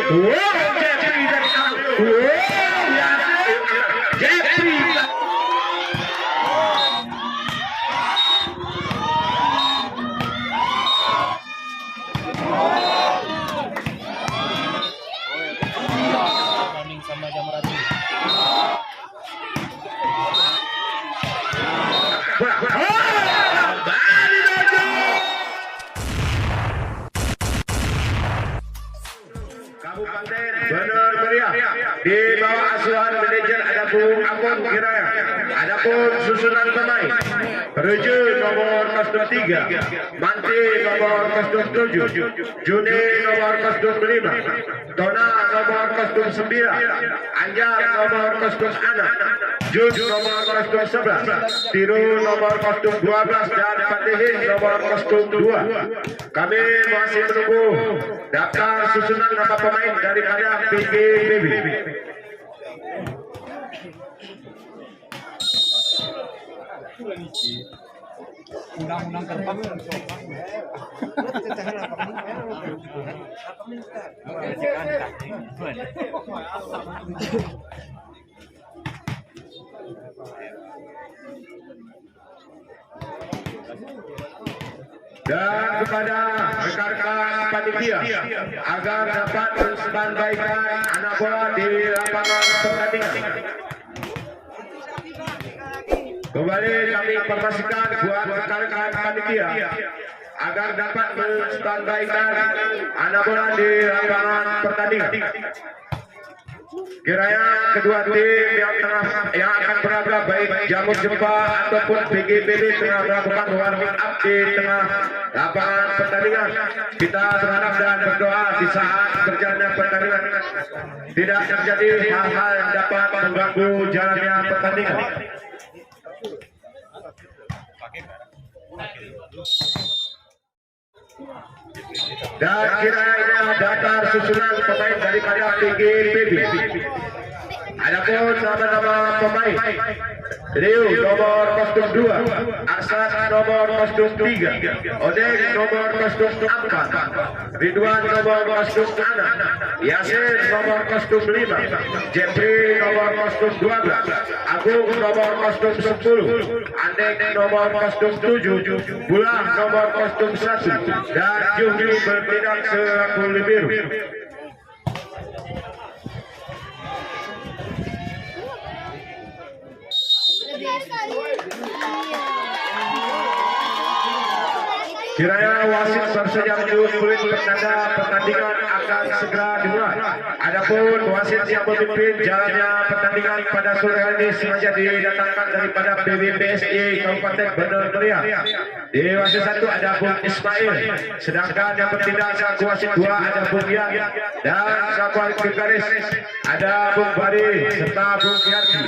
Wow, Jeffrey dari kamu. Wow, ya, Jeffrey. Sama jam ratu. Kabupaten Bener Meriah di bawah asuhan manajer adapun Amon Kiraya, adapun susunan pemain Reju nomor 03, Manti nomor 07, Juni nomor 05, Dona nomor 09, Anjar nomor 06, Jun nomor 11, Tiru nomor 12 dan Fatihin nomor 02. Kami masih menunggu daftar susunan nama pemain daripada PGBB. Undang-undang terbang. Dan kepada rekan-rekan panitia agar dapat menstandbaikan anak bola di lapangan pertandingan. Kembali kami informasikan buat rekan-rekan panitia agar dapat menstandbaikan anak bola di lapangan pertandingan. Kiranya kedua tim yang akan berlaga baik Jamur Jempa ataupun PGBB tengah melakukan warming up di tengah lapangan pertandingan. Kita berharap dan berdoa di saat berjalannya pertandingan tidak terjadi hal-hal yang dapat mengganggu jalannya pertandingan. Dan kiranya daftar susunan pemain daripada PGBB. Adapun nama-nama pemain: Rio nomor 02, Arsad nomor 03, Odek nomor 04, Ridwan nomor 06, Yasir nomor 05, Jeffrey nomor 012, Agung nomor 010, Andek nomor 07, Bulah nomor 01, dan Juhri bertindak selaku libero. Kiranya wasit bersedia menyebut pertanda pertandingan akan segera dimulai. Adapun wasit yang memimpin jalannya pertandingan pada sore hari ini sengaja didatangkan daripada PBPSI Kabupaten Bener Meriah. Di wasit 1 ada Bung Ismail, sedangkan yang bertindak selaku wasit 2 ada Bung Yan, dan selaku wasit garis ada Bung Bari serta Bung Yardi.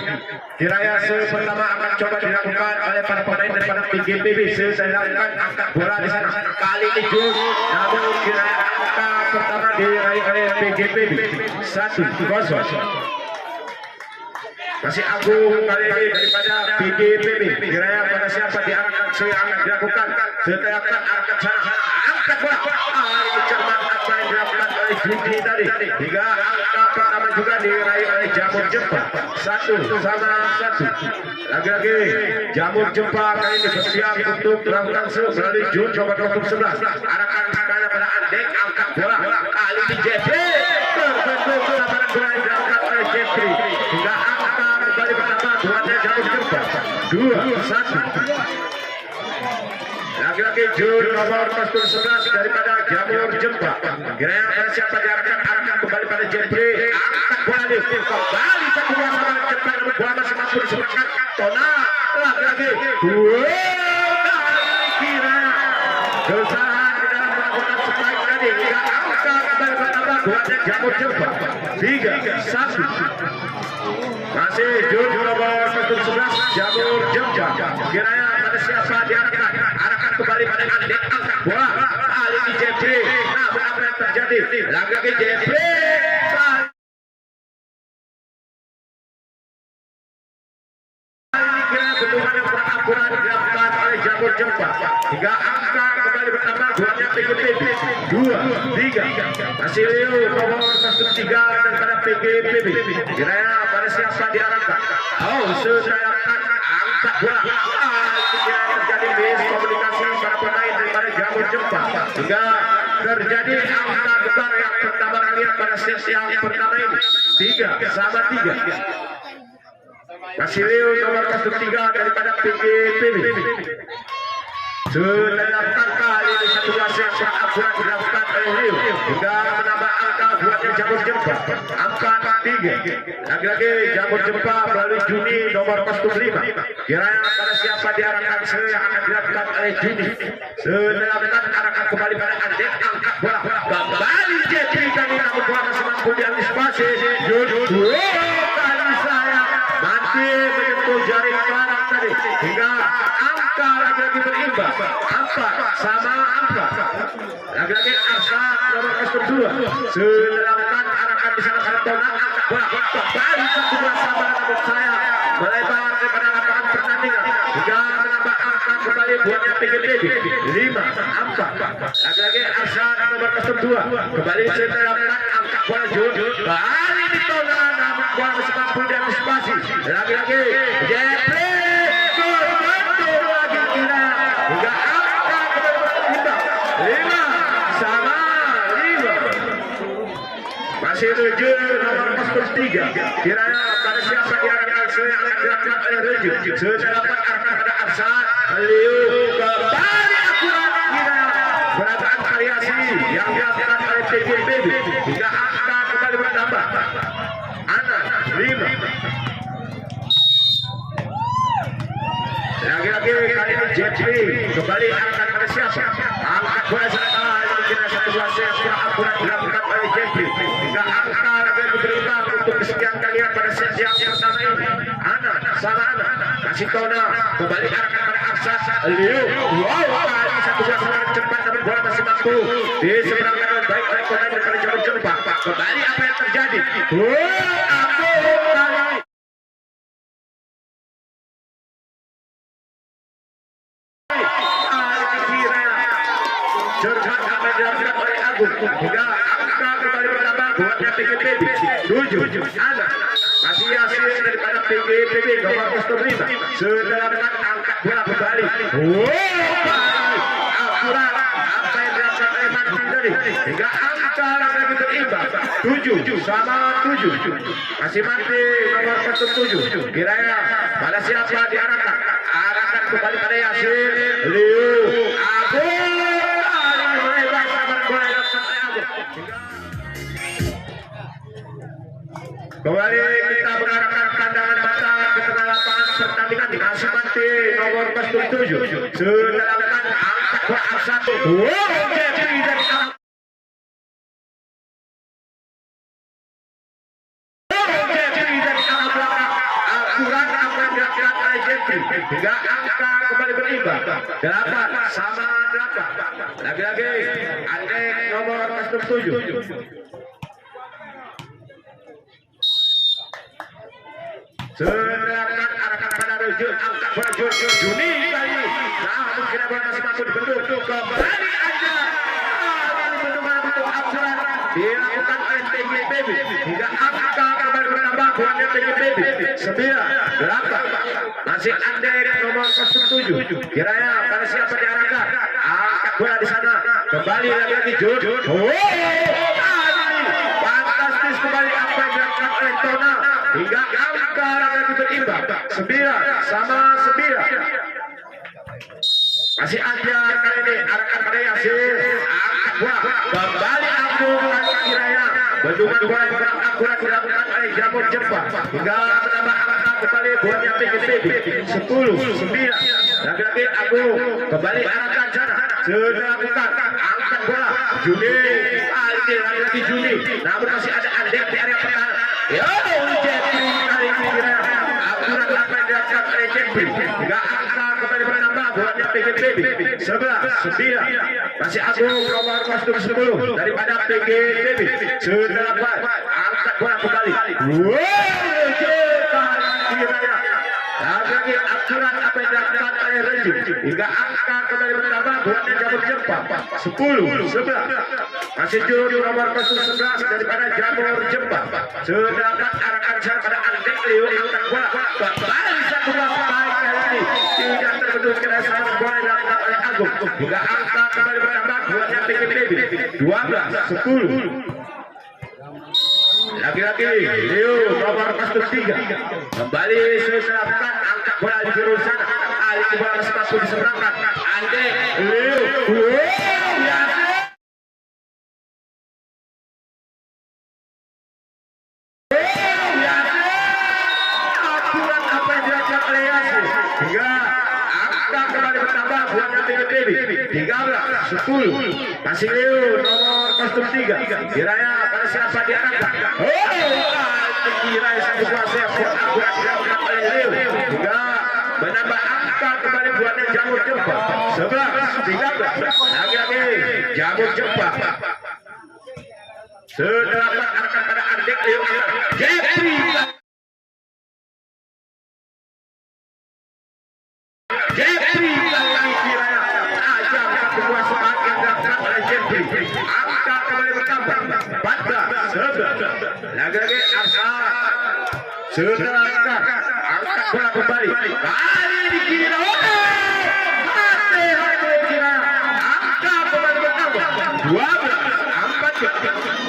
Kiranya pertama akan coba dilakukan oleh para pemain daripada PGBB sedangkan angkat bola di sana. Kali ini Jun, namun kiranya angka pertama diraih oleh PGBB 1-0. Masih Agung kali ini daripada PGBB. Kiranya pada siapa diangkat akan dilakukan. Setelah angkat sana, angkat bola. Ini cermat apa yang dilakukan oleh Juni tadi. Hingga angka pertama juga diraih oleh Jamur Jempa 1-1. Lagi-lagi Jamur Jempa kali ini bersiap untuk melakukan melalui Jun coba nomor 11. Arahkan sekali pada Andek, angkat bola. Kali ini Jeffrey terbentuk kesabaran bola yang diangkat oleh Jeffrey. Hingga angka kembali pertama buatnya Jamur Jempa 2-1. Lagi-lagi Jun nomor 11 daripada Jamur Jempa. Kiranya pada siapa diarahkan kembali pada Jeffrey. Angkat bola ini kembali satu bola sama cepat nomor bola masih mampu disebabkan Tona. Lagi-lagi kira kesalahan di dalam melakukan spike tadi. Hingga angka kembali bertambah buatnya Jamur Jempa 3-1. Masih Jun nomor 11 Jamur Jempa. Kiranya pada siapa diarahkan kembali pada Andek, angkat bola. Kali ini Jeffrey. Namun apa yang terjadi? Lagi-lagi Jeffrey. Bentukan yang kurang akurat dilakukan oleh Jamur Jempa hingga angka kembali bertambah buatnya PGBB 2-3. Masih Leo nomor 11 3 daripada PGPB. Kiranya pada siapa diarahkan? Oh, sedangkan angkat bola. Kiranya terjadi miskomunikasi para pemain daripada Jamur Jepang. Hingga terjadi angka besar yang pertama kali pada sesi yang pertama ini. 3-3. Basilio nomor 3 daripada PGPB. Sedangkan kali ini satu wasit yang akurat dilakukan oleh Rio hingga menambah angka buatnya Jamur Jepang. Angka 3. Lagi-lagi Jamur Jepang melalui Juni nomor 5. Kiranya pada siapa diarahkan yang akan dilakukan oleh Juni. Sedangkan arahkan kembali pada Andek, angkat bola kembali Jeffrey kali namun bola masih mampu diantisipasi. Kali saya mati menyentuh jaring kanan tadi hingga angka lagi-lagi berimbang. Angka lagi-lagi Arsa nomor 2. Sedangkan arahkan di sana Kartona, angkat bola kembali satu bola sama namun saya melebar daripada lapangan pertandingan hingga menambah angka kembali buatnya PGPB 5-4. Lagi-lagi Arsa nomor 2 kembali sedangkan angkat bola kembali di tona namun bola masih mampu diantisipasi. Lagi-lagi Jeffrey lagi kira hingga angka kembali berimbang 5-5. Masih menuju nomor 3. Kiranya pada siapa diarahkan yang akan dilakukan oleh Reju. Sedangkan arahkan pada Arsa Liu kembali akurat kira berataan variasi yang dilakukan oleh PGPB hingga angka kembali bertambah 6-5. Lagi-lagi kali ini Jeffrey kembali angkat pada siapa? Angkat bola sementara kira satu wasit yang kurang akurat dilakukan oleh Jeffrey hingga angka lagi berimbang untuk kesekian kalian pada sesi yang pertama ini. Ana kasih tona kembali arahkan pada Aksa Liu. Kali satu wasit cepat namun bola masih mampu diseberangkan dengan baik oleh pemain daripada Jamur Jepang. Kembali apa yang terjadi? Hingga angka kembali bertambah buatnya PGPB 7. Masih hasil daripada PGPB nomor 5. Sedangkan angkat bola kembali akurat apa yang dilakukan oleh Martin tadi hingga angka lagi berimbang 7-7. Masih Martin nomor 7. Kiranya pada siapa diarahkan kembali pada Yasin Liu kembali kita mengarahkan pandangan mata ke tengah lapangan pertandingan di Masih Mati nomor 7. Sedangkan angkat bola Arsatu. Jeffrey dari arah belakang akurat apa yang dilakukan oleh Jeffrey hingga angka kembali berimbang 8-8. Lagi-lagi Andek nomor 7. Sedangkan arahkan pada Rejun, angkat bola Juni kali ini. Namun kira bola masih mampu dibentuk kembali aja. Dibentuk akurat dilakukan oleh PGPB hingga angka kembali bertambah buatnya PGPB 9-8. Masih Andek nomor 7. Kiranya pada siapa diarahkan angkat bola di sana kembali lagi Jun. Fantastis kembali apa yang dilakukan oleh Tona hingga angka lagi berimbang 9-9. Masih aja kali ini arahkan pada Yasin angkat bola kembali Abdul Kiranya bendungan bola kurang akurat dilakukan oleh Jamur Jepang hingga menambah angka kembali buatnya PGPB 10-9. Lagi-lagi Agung kembali arahkan sana sedangkan angkat bola Juni lagi Juni namun masih ada Andek di area pertahanan. Jeffrey kali ini kira akurat apa yang dilakukan oleh Jeffrey hingga angka kembali bertambah buatnya PGPB 11-9. Masih Agung nomor 10 daripada PGPB sedangkan angkat bola kembali. Lagi akurat apa yang dilakukan oleh Reju hingga angka kembali bertambah buatnya Jamur Jepang 10-11 masih juru nomor 11 daripada Jamur Jepang sedangkan arahkan saya pada Andek Leo angkat bola kembali satu bola baik kali ini tidak terbentuk kena salah bola dilakukan oleh Agung hingga angka kembali bertambah buatnya PKB 12-10 lagi-lagi Leo nomor 3 kembali selesaikan angkat bola di kiri sana alih bola sepatu diseberangkan Andek Leo aturan apa yang dilakukan oleh Yasin hingga angka kembali bertambah buatnya PKB 13-10 masih Leo nomor 3 kiranya pada siapa diarahkan kiranya satu kuasa akurat dilakukan oleh Leo hingga menambah angka kembali buatnya Jamur Jepang 11-13 lagi-lagi Jamur Jepang sedangkan arahkan pada Andek Leo Jeffrey kali kiranya ajang satu kuasa yang dilakukan oleh Jeffrey angka kembali bertambah 14-11 lagi-lagi Asa sedangkan angkat bola kembali kali di kiri hati-hati kira angka kembali bertambah 12-14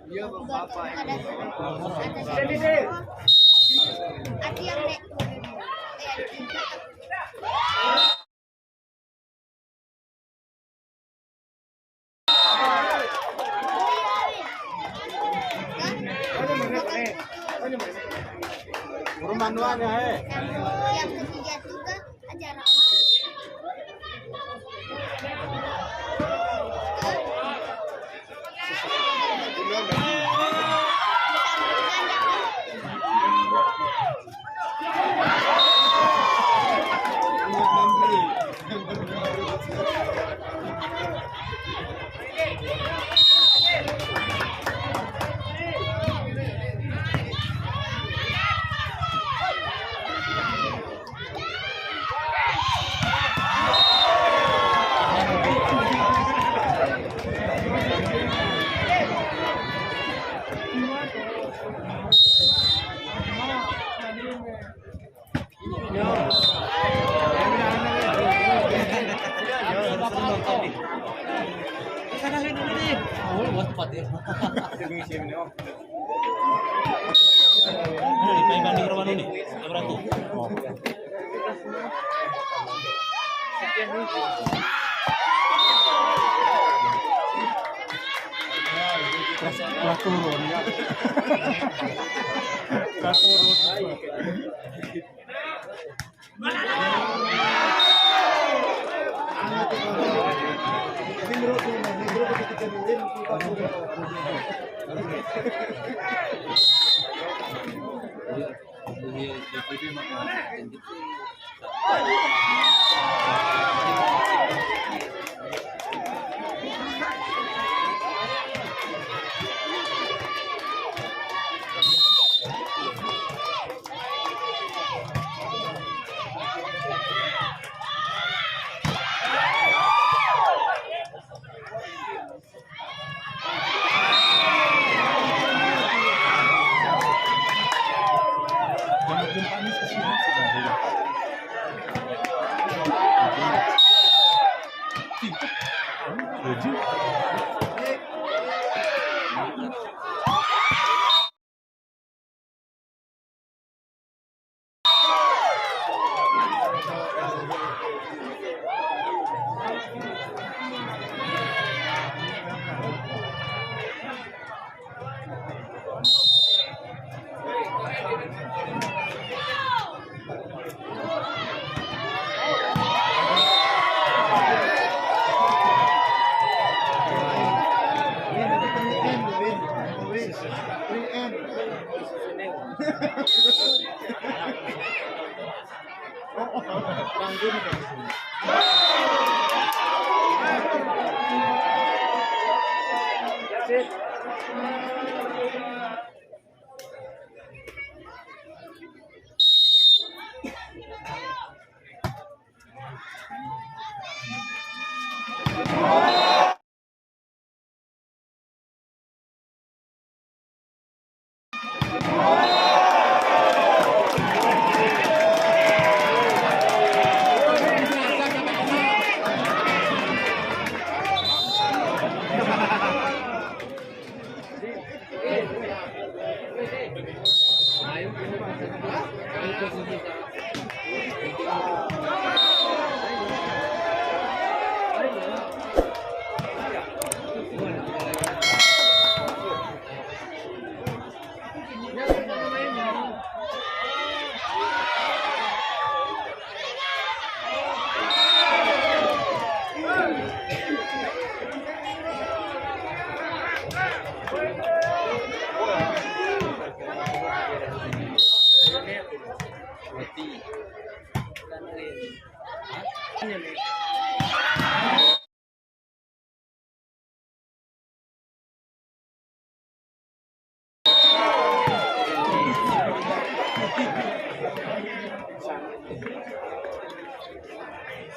Iya, Bapak. Ada yang nek. Manualnya Yang ketiga juga ajaran. turun ya. Turun.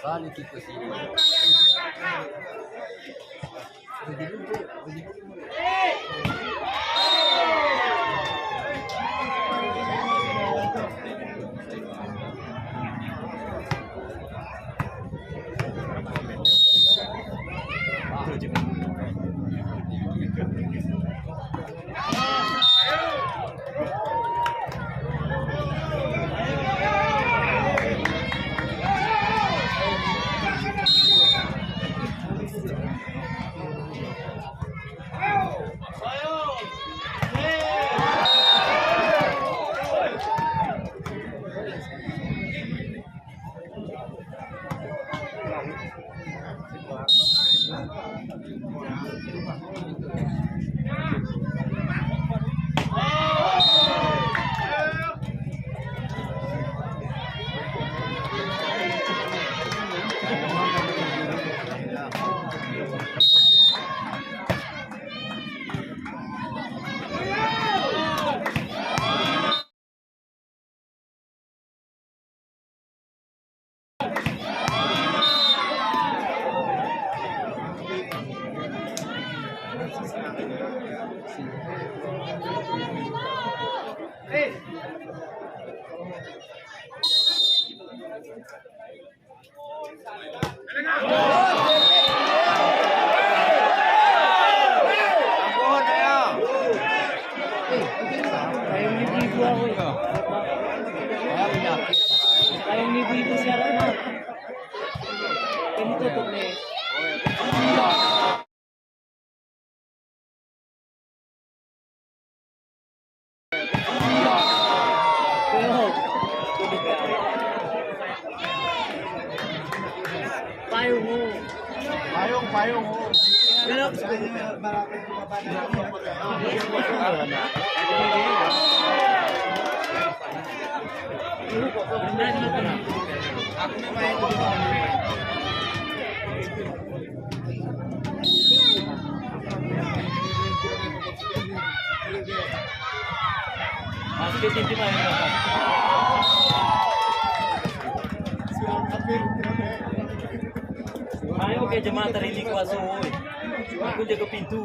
Balik ke sini. Kayong libo-libo siya rin mo. Tinututok na eh. Pero, tubig ka. Payong mo. Payong. Basket itu main apa? Ayo ke jemaah terilik kuasa, aku jaga pintu.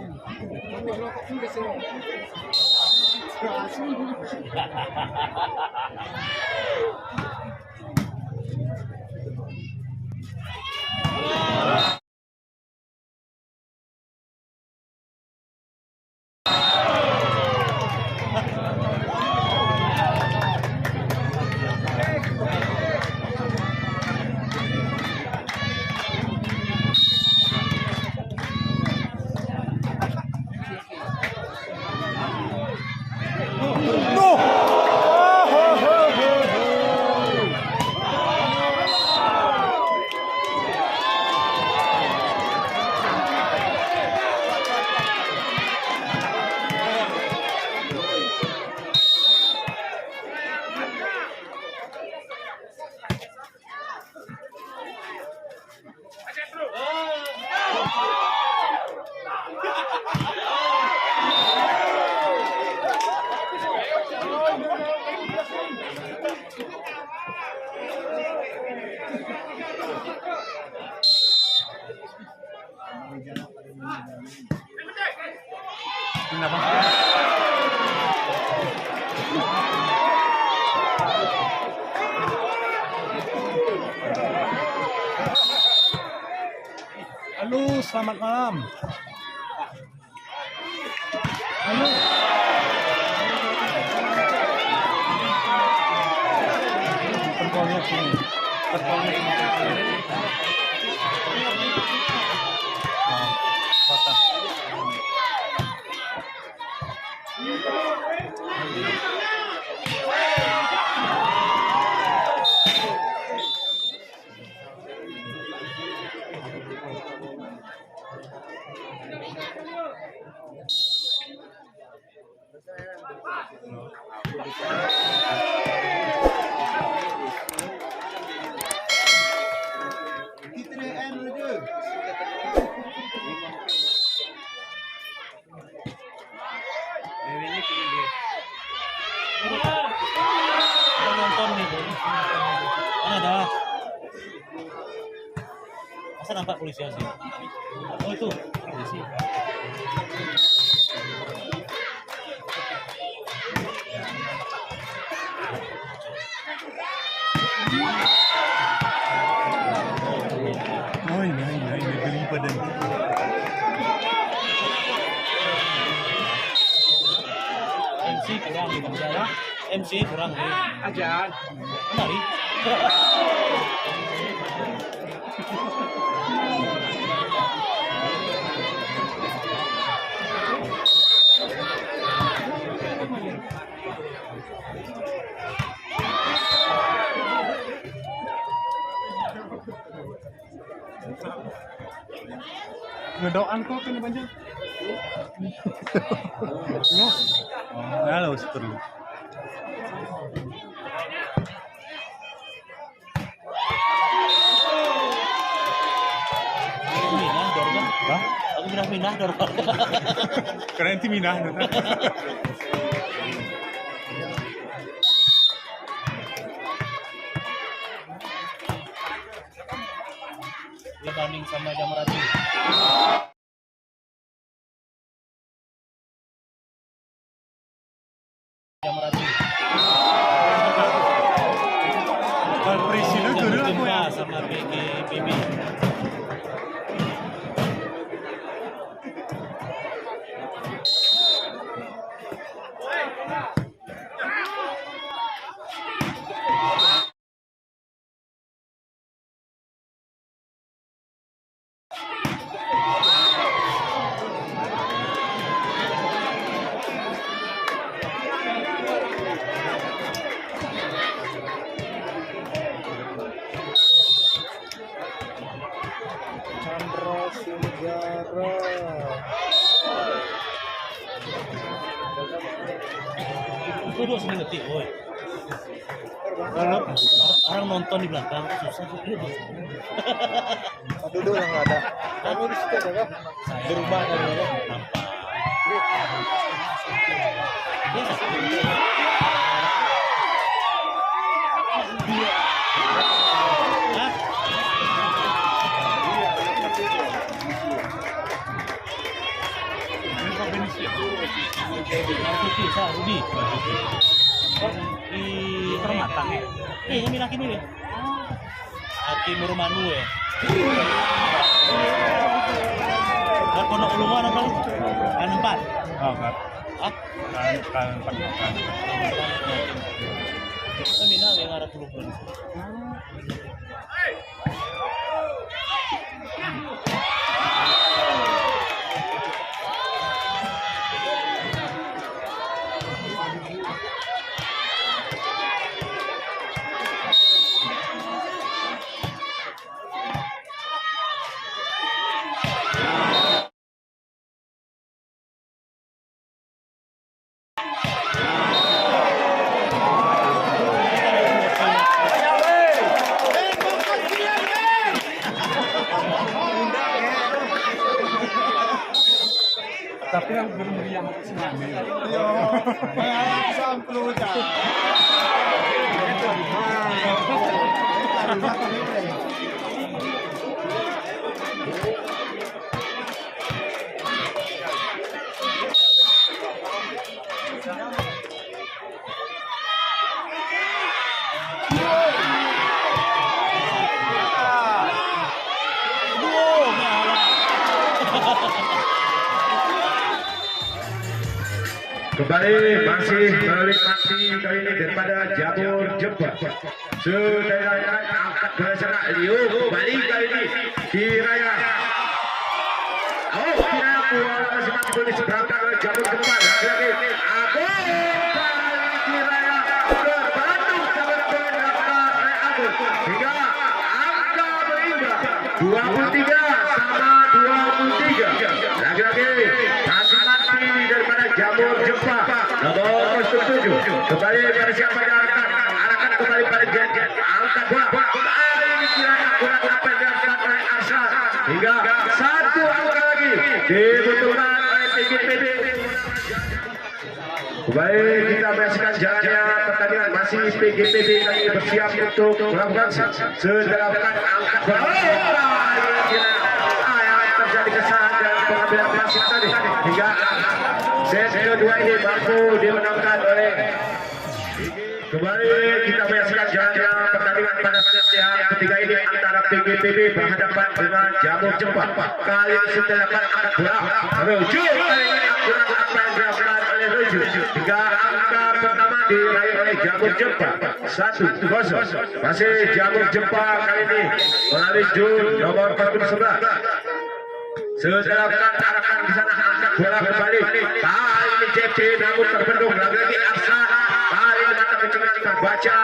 Halo, selamat malam. Halo. Perpolnya sini. Perpolnya sini. Batang. Nonton nih, mana ada? Masa nampak polisi sih? Oh itu polisi. Oh ini geli badan. MC kurang di bangsa. MC kurang nih. Ajan. Mari. Ngedoan kok kan banjir. Ya. Halo, perlu. Minah dorong. Hah? Aku bilang minah dorong. Karena itu minah. Dia banding sama Jamarati. Jamarati. Kalau presiden dulu aku Jumpa ya. sama PGPB. Duduk sini ngetik, woi. Orang nonton di belakang susah tuh. Duduk yang nggak ada. Kamu di situ ada kan? Berubah kan ya? Nampak. Hah? Rudi. Di permatang ya? Kami laki nih. Aki Murmanu ya. Dan pondok ulungan apa nih? Kan 4. Oh, kan. Ah? Kan 4. Kami nak yang arah puluh bulan. Tapi yang bermeriah tsunami. Kembali masih menikmati kali ini daripada Jamur Jepang. Saudara angkat bersama Leo kembali kali ini Kiraya. Oh, Kiraya pulang masing-masing boleh seberangkat oleh Jamur Jepang. Lagi-lagi Agung Kiraya berbanding dengan penangkan oleh Agung hingga angka berimbang 23 sama 23. Lagi-lagi masing-masing daripada Jamur Jepang nomor 7 kembali pada siapa yang arahkan kembali pada Jet angkat bola kembali dikirakan kurang dapat diangkat oleh Arsa hingga satu angka lagi dibutuhkan oleh PGPB. Kembali kita menyaksikan jalannya pertandingan masih PGPB kali bersiap untuk melakukan sederakan angkat bola. Yang terjadi kesalahan dalam pengambilan wasit tadi hingga set kedua ini mampu dimenangkan oleh. Kembali kita menyaksikan jalannya pertandingan pada set yang ketiga ini antara PGPB berhadapan dengan Jamur Jepang. Kali ini setelah angkat bola menuju kali ini akurat apa yang dilakukan oleh Ruju hingga angka pertama diraih oleh Jamur Jepang 1-0. Masih Jamur Jepang kali ini melalui Jun nomor 11. Setelah arahkan di sana angkat bola kembali. Kali ini JP namun terbendung lagi-lagi Arsa. Kali ini mata pencegahan terbaca.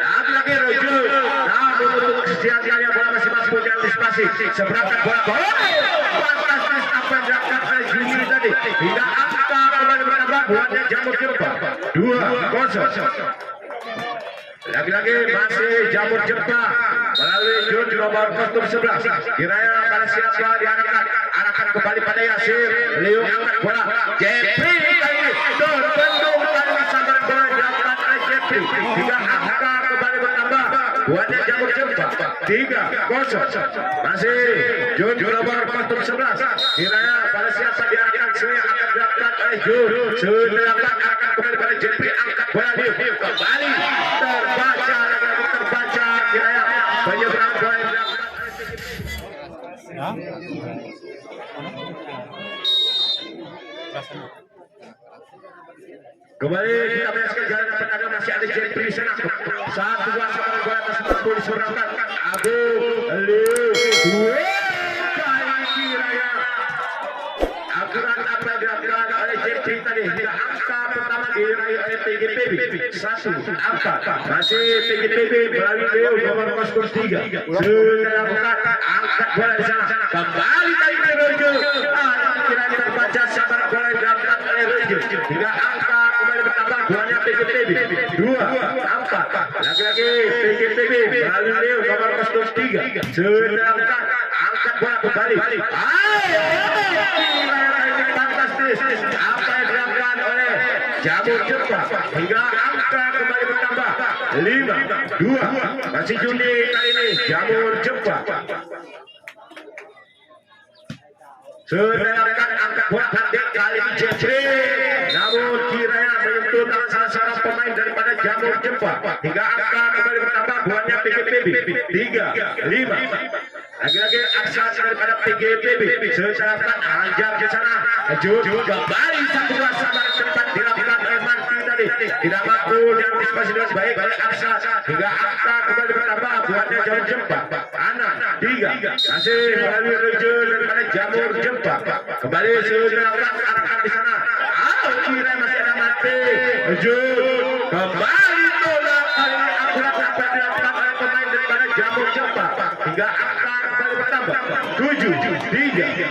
Lagi-lagi Rojo. Namun untuk kesediaannya bola masih punya antisipasi. Seberangkat bola. Fantastis apa yang dilakukan oleh Juni tadi. Hingga angka kembali bertambah buatnya Jamur Jepang 2-0. Lagi-lagi masih Jamur Jepang melalui Jun nomor 11. Kiranya pada siapa diarahkan kembali pada Yasir. Leo angkat bola Jeffrey kali ini terbendung kali sambar bola dilakukan oleh Jeffrey hingga angka kembali bertambah buatnya Jamur Jepang 3-0. Masih Jun nomor 11. Kiranya pada siapa diarahkan semua akan dilakukan oleh Jun. Setelah akan kembali pada Jeffrey angkat bola Leo kembali terbaca kiranya penyeberang bola yang dilakukan Ya. kembali kita menyaksikan jalan pertandingan masih ada Jeffrey sana. 1-2 sama bola atas mampu diserangkan Abu Liu. Kali kiranya akurat apa yang dilakukan oleh Jeffrey tadi hingga angka pertama diraih oleh PGPB 1 angka. Masih PGPB melalui Leo nomor 03. Sudah lakukan angkat bola di sana. Kembali tadi ke Rojo. Kiranya terbaca sabar bola yang dilakukan oleh Rojo hingga angka kembali bertambah buahnya PGPB lagi-lagi PGPB melalui nomor kostum 3 sedangkan angkat bola kembali. Ini fantastis apa yang dilakukan oleh Jamur Jepang hingga angka kembali bertambah 5-2. Masih Juni kali ini Jamur Jepang. Sedangkan angkat bola pendek kali ini Jeffrey, namun kiranya menyentuh tangan salah seorang pemain daripada Jamur Jepang hingga angka kembali bertambah buahnya PGPB 3-5. Lagi-lagi akses daripada PGPB sedangkan Anjar di sana kembali satu kuasa tempat dilakukan oleh Manti tadi tidak mampu diantisipasi dengan baik oleh akses hingga angka kembali bertambah buahnya Jamur Jepang. Anak 3 masih melalui rejim daripada Jamur Jepang kembali sedangkan arahkan di sana kira masih ada Mati kembali bola kali ini akurat dapat dilakukan oleh pemain daripada Jamur Jepang hingga angka kembali bertambah 7-3.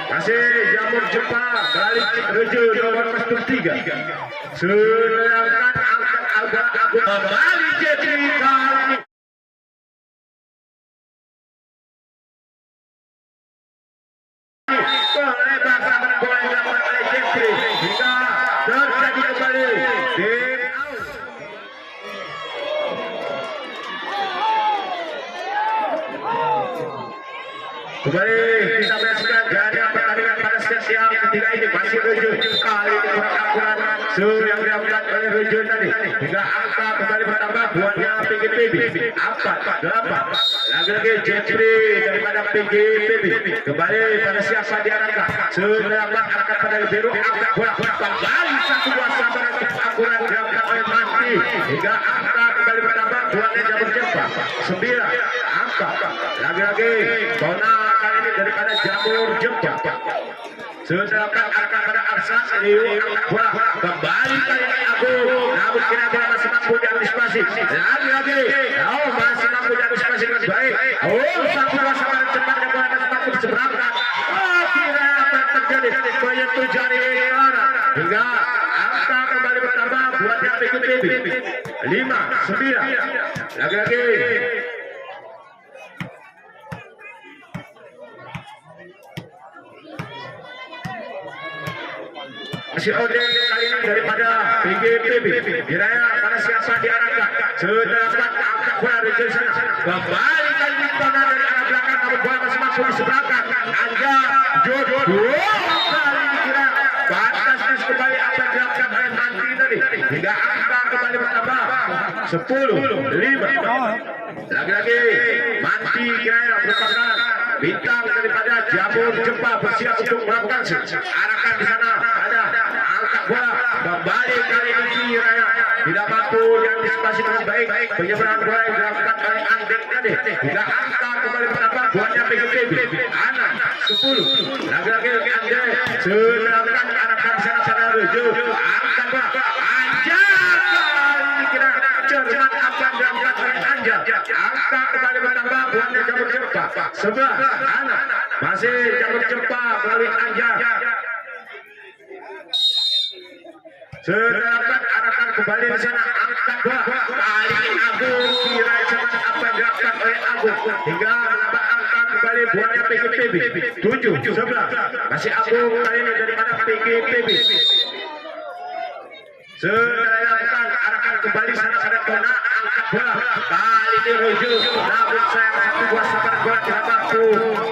Masih Jamur Jepang balik menuju nomor kostum 3 sedangkan angkat agak agung kembali jadi kali lebar sahabat bola yang dilakukan oleh Jeffrey hingga terjadi kembali game out. Kembali kita menyaksikan jalannya pertandingan pada sesi yang ketiga ini masih Rujun kali ini kurang akurat yang dilakukan oleh Rujun tadi hingga angka kembali bertambah buatnya PGPB 4-8. Lagi-lagi Jeffrey daripada PGPB kembali pada siapa diarahkan sedangkan arahkan pada biru angkat bola kembali satu kuasa cukup akurat dilakukan oleh Manti hingga angka kembali bertambah buatnya Jamur Jepang 9 angka. Lagi-lagi Bona kali ini daripada Jamur Jepang sedangkan arahkan pada Arsan Liu angkat bola kembali kali ini Agung namun kira bola masih mampu diantisipasi lagi-lagi masih mampu diantisipasi dengan baik satu kuasa pada cepatnya bola masih mampu diseberangkan kira apa yang terjadi menyentuh jari Eliana hingga angka kembali bertambah buatnya PGPB 5-9. Lagi-lagi masih Odeng kali ini daripada PGPB kiranya pada siapa diarahkan sedangkan angkat bola dari sana kembali kali ini bola dari arah belakang namun bola masih mampu diseberangkan Anja Jodoh kali ini kira fantastis kembali apa yang dilakukan oleh Manti tadi hingga angka kembali bertambah 10-5. Lagi-lagi Manti kiranya merupakan bintang daripada Jamur Jepang bersiap untuk melakukan arahkan di sana ada angkat bola kembali kali ini Raya tidak mampu diantisipasi dengan baik penyeberangan bola yang dilakukan oleh Andek tadi hingga angka kembali bertambah buatnya PGPB anak 10. Lagi-lagi Andek sedangkan arahkan di sana pada Ruju angkat bola Anjar kali ini kira cermat apa yang dilakukan oleh Anjar angka kembali bertambah buatnya Jamur Jepang 11 anak masih Jamur Jepang melalui Anjar sedangkan arahkan kembali di sana angkat bola kali ini Agung kira cermat apa yang dilakukan oleh Agung hingga menambah angka kembali buatnya PGPB 7-11. Masih Agung kali ini daripada PGPB sedangkan arahkan kembali sana pada Tona angkat bola kali ini Ruju namun sayang satu kuasa pada bola tidak mampu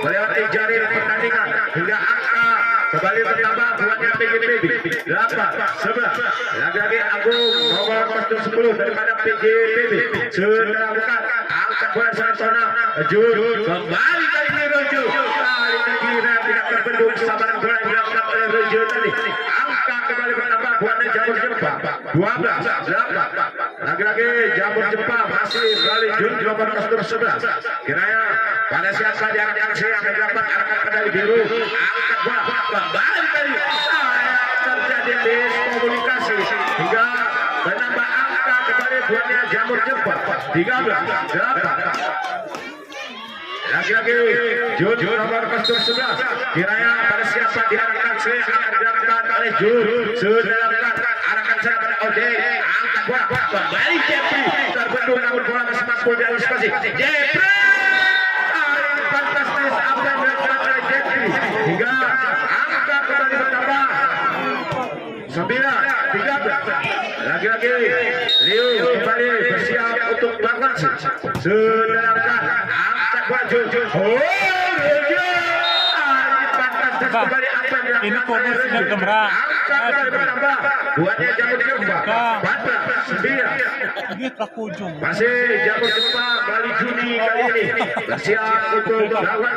melewati jari pertandingan hingga angka kembali bertambah buatnya PGPB 8-11. Lagi-lagi Agung nomor kostum 10 daripada PGPB sedangkan angkat bola sana Tona Jun kembali kali ini Ruju kali ini kira tidak terbendung sabaran bola yang dilakukan oleh Ruju tadi angka kembali bertambah buatnya Jamur Jepang 12-8. Lagi-lagi Jamur Jepang masih melalui Jun nomor kostum 11 kiranya pada siapa diarahkan yang mendapat arahkan pedali biru angkat bola kembali kali terjadi miskomunikasi hingga menambah angka kembali buatnya Jamur Jepang 13-8. Lagi-lagi Jun nomor kostum 11 kiranya pada siapa diarahkan saya akan dilakukan oleh Jun sudah dilakukan arahkan saya pada Ode angkat bola kembali Jeffrey terbendung namun bola masih mampu diantisipasi Jeffrey fantastis apa yang dilakukan oleh Jeffrey hingga angka kembali bertambah 9-13 lagi-lagi Liu kembali bersiap untuk melakukan sudah dilakukan angkat baju kembali apa yang Ini komis dengan gemerang. angkat kembali bertambah buatnya jamur jumpa 14-9 Dia tak ujung. masih jamur jumpa melalui Juni kali ini bersiap untuk melakukan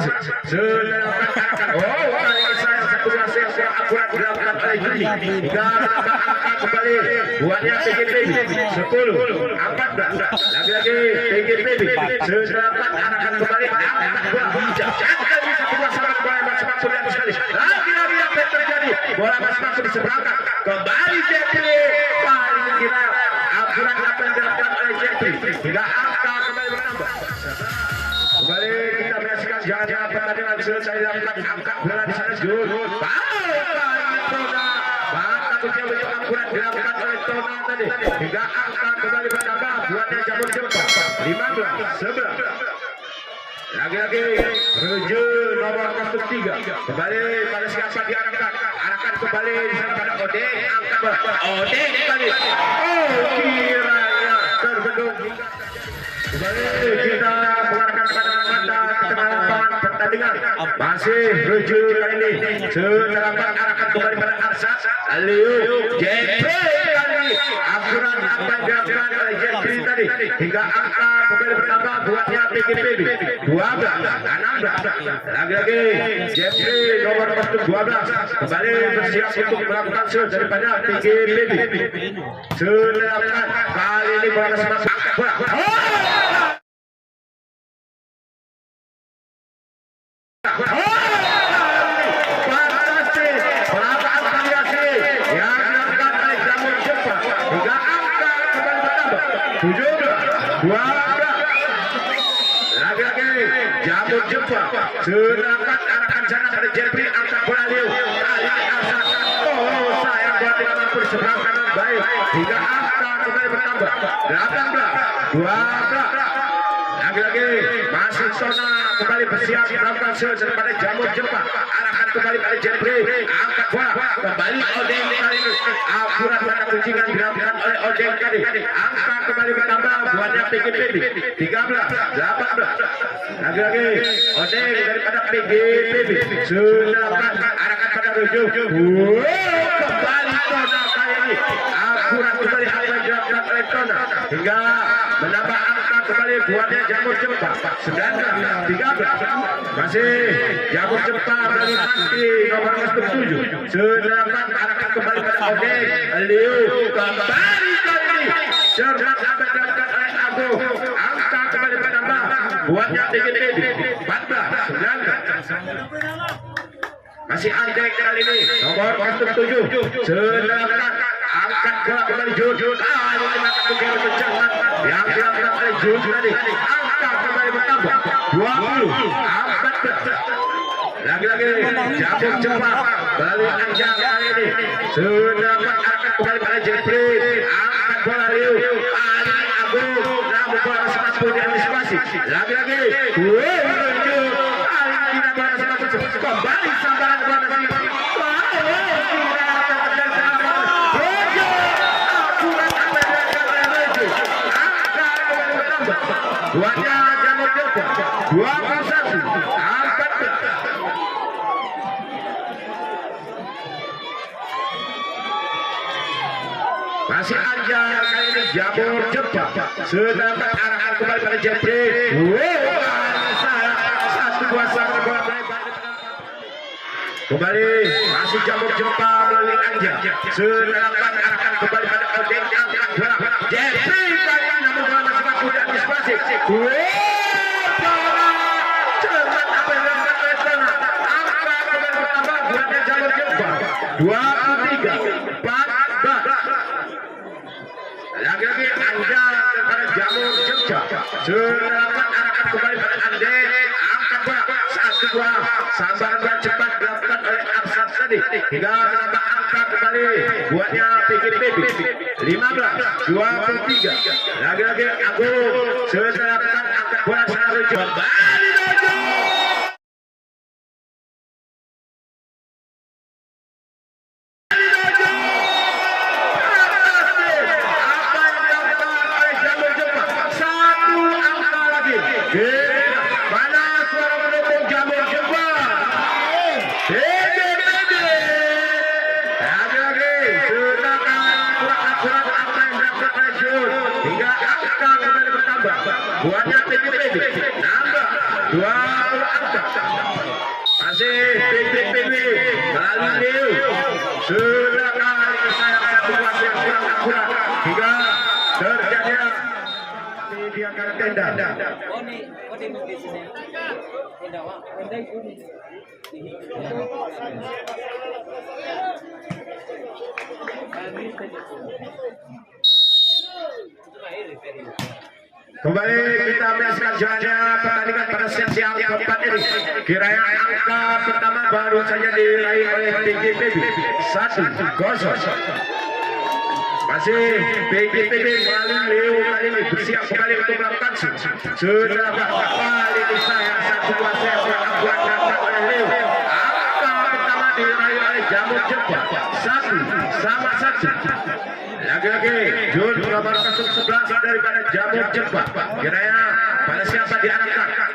selengkapkan kali ini saya satu wasit yang akurat dilakukan oleh Juni hingga menambah angka kembali buatnya PGP 10-14 lagi-lagi PGP sedangkan arahkan kembali angkat bola jangan bisa keluar sama bola masih mampu di atas kali lagi-lagi apa yang terjadi bola masih mampu diseberangkan kembali Jeffrey paling kira akurat apa yang dilakukan oleh Jeffrey hingga angka kembali bertambah kembali kita menyaksikan jangan pertandingan selesai dilakukan angkat bola di sana Jun takutnya begitu akurat dilakukan oleh Tona tadi hingga angka kembali bertambah buatnya jamur jumpa 15-11 lagi-lagi menuju nomor kostum 3 kembali pada siapa diarahkan kembali pada Ode angka Ode kembali kiranya terbendung kembali kita mengarahkan pada mata tengah lapangan pertandingan masih menuju kali ini sedangkan arahkan kembali pada Arsat Liu Jeffrey kali akurat apa yang dilakukan oleh Jeffrey tadi hingga angka kembali bertambah buatnya PGPB 12-16 lagi-lagi Jeffrey nomor kostum 12 kembali bersiap untuk melakukan shoot daripada PGPB sedangkan kali ini bola masih angkat bola fantastis penataan variasi yang dilakukan oleh jamur jumpa hingga angka kembali bertambah 17-12 lagi-lagi jamur jumpa sedangkan arahkan sana pada Jeffrey angkat bola Liu kali ini Asad sayang bola tidak mampu diseberangkan dengan baik hingga angka kembali bertambah 18-12 lagi-lagi masih Sona kembali bersiap melakukan shoot daripada jamur jumpa arahkan kembali pada Jeffrey angkat bola kembali Odeng kali ini akurat pada kuncingan dilakukan oleh Odeng tadi angka kembali bertambah buatnya PGPB 13-18 lagi-lagi Odeng daripada PGPB sedangkan arahkan pada Rujuk kembali Tona kali ini akurat kembali apa yang dilakukan oleh Tona hingga menambah angka kembali buatnya jamur jumpa 19-13 masih jamur jumpa melalui Nanti nomor kostum 7 sedangkan arahkan kembali pada Odeng Liu kembali kali ini cermat apa yang dilakukan oleh Abu angka kembali bertambah buatnya PGPB 14-19 masih Andek kali ini nomor kostum 7 sedangkan angkat bola kembali Jun kali ini akan menjadi pencahat yang dilakukan oleh Jun tadi angka kembali bertambah 20-14 lagi-lagi jamur jumpa melalui Anjang kali ini sedangkan arahkan kembali pada Jeffrey angkat bola Liu kali ini Abu namun bola masih mampu diantisipasi lagi-lagi kali ini tidak bola masih mampu kembali sambaran bola masih buatnya jamur jumpa 21-14 masih Anjar kali ini jamur jumpa sedangkan arahkan kembali pada Jeffrey satu kuasa bola kembali masih jamur jumpa melalui Anjar sedangkan arahkan kembali pada Odeng angkat bola Jeffrey kali ini namun bola masih mampu diantisipasi cepat apa yang dilakukan oleh Tona angka kembali bertambah buatnya jamur jumpa 23-14 lagi-lagi Anda kepada jamur jumpa sedangkan arahkan kembali pada Ande tadi hingga menambah angka kembali buatnya PGPB 15-23. Lagi-lagi Agung setelah angkat bola sana Rojo kembali Rojo. Mana suara mendukung Jamur Jepang? PGPB lagi-lagi sedangkan kurang akurat apa yang dilakukan oleh Jun hingga angka kembali bertambah buatnya PGPB nambah 2 angka masih PGPB melalui Liu sedangkan sayang satu wasit yang kurang akurat hingga terjadi disediakan tenda. Kembali kita menyaksikan jalannya pertandingan pada siang keempat ini. Kiranya angka pertama baru saja diraih oleh PGPB 1-0. Masih PGPB melalui Leo kali ini bersiap kembali untuk melakukan sudah kembali di sayang satu kuasa yang akurat dapat oleh Leo. Angka pertama diraih oleh Jamur Jepang 1-1. Lagi-lagi Jun mengabarkan 11 daripada Jamur Jepang. Kiranya pada siapa diarahkan ke